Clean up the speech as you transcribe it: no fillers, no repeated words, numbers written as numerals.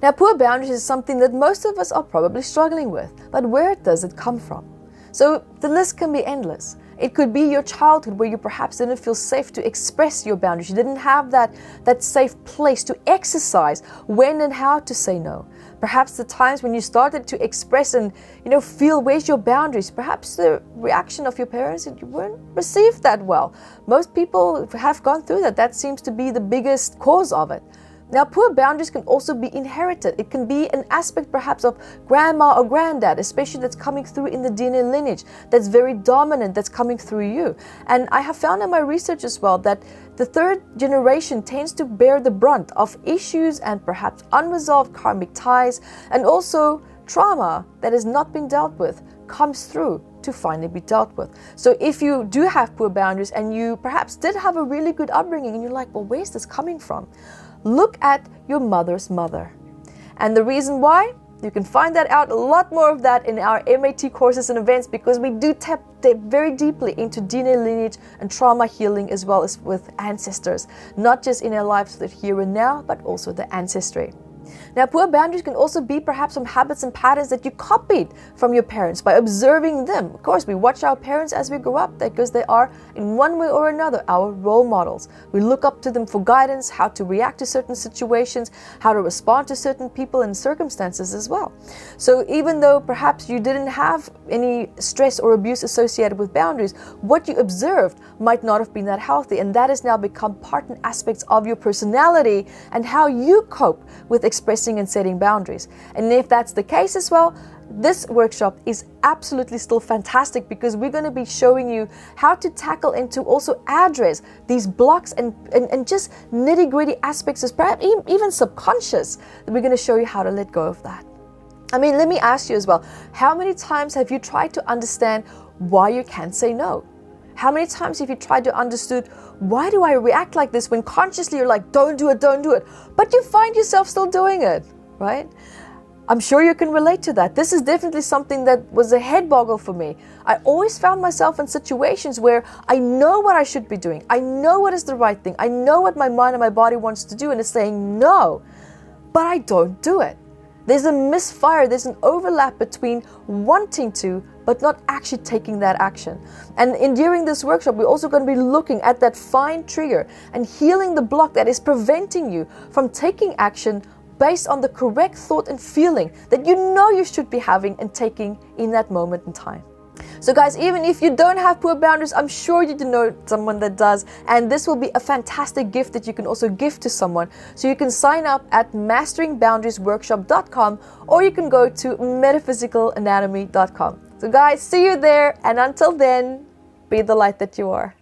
Now, poor boundaries is something that most of us are probably struggling with, but where does it come from? So the list can be endless. It could be your childhood where you perhaps didn't feel safe to express your boundaries. You didn't have that safe place to exercise when and how to say no. Perhaps the times when you started to express and feel where's your boundaries. Perhaps the reaction of your parents, you weren't received that well. Most people have gone through that. That seems to be the biggest cause of it. Now, poor boundaries can also be inherited. It can be an aspect perhaps of grandma or granddad, especially that's coming through in the DNA lineage, that's very dominant, that's coming through you. And I have found in my research as well that the third generation tends to bear the brunt of issues and perhaps unresolved karmic ties, and also trauma that has not been dealt with comes through to finally be dealt with. So if you do have poor boundaries and you perhaps did have a really good upbringing and you're like, well, where's this coming from? Look at your mother's mother. And the reason why? You can find that out, a lot more of that in our MAT courses and events, because we do tap very deeply into DNA lineage and trauma healing, as well as with ancestors, not just in our lives here and now, but also the ancestry. Now, poor boundaries can also be perhaps some habits and patterns that you copied from your parents by observing them. Of course, we watch our parents as we grow up because they are, in one way or another, our role models. We look up to them for guidance, how to react to certain situations, how to respond to certain people and circumstances as well. So even though perhaps you didn't have any stress or abuse associated with boundaries, what you observed might not have been that healthy, and that has now become part and aspects of your personality and how you cope with expressing and setting boundaries. And if that's the case as well, this workshop is absolutely still fantastic, because we're going to be showing you how to tackle and to also address these blocks and just nitty-gritty aspects, as perhaps even subconscious, that we're going to show you how to let go of that. I mean, let me ask you as well, how many times have you tried to understand why you can't say no? How many times have you tried to understand, why do I react like this, when consciously you're like, don't do it, but you find yourself still doing it, right? I'm sure you can relate to that. This is definitely something that was a head boggle for me. I always found myself in situations where I know what I should be doing. I know what is the right thing. I know what my mind and my body wants to do, and it's saying no, but I don't do it. There's a misfire, there's an overlap between wanting to, but not actually taking that action. And during this workshop, we're also going to be looking at that fine trigger and healing the block that is preventing you from taking action based on the correct thought and feeling that you know you should be having and taking in that moment in time. So guys, even if you don't have poor boundaries, I'm sure you do know someone that does, and this will be a fantastic gift that you can also give to someone. So you can sign up at masteringboundariesworkshop.com, or you can go to metaphysicalanatomy.com. So guys, see you there, and until then, be the light that you are.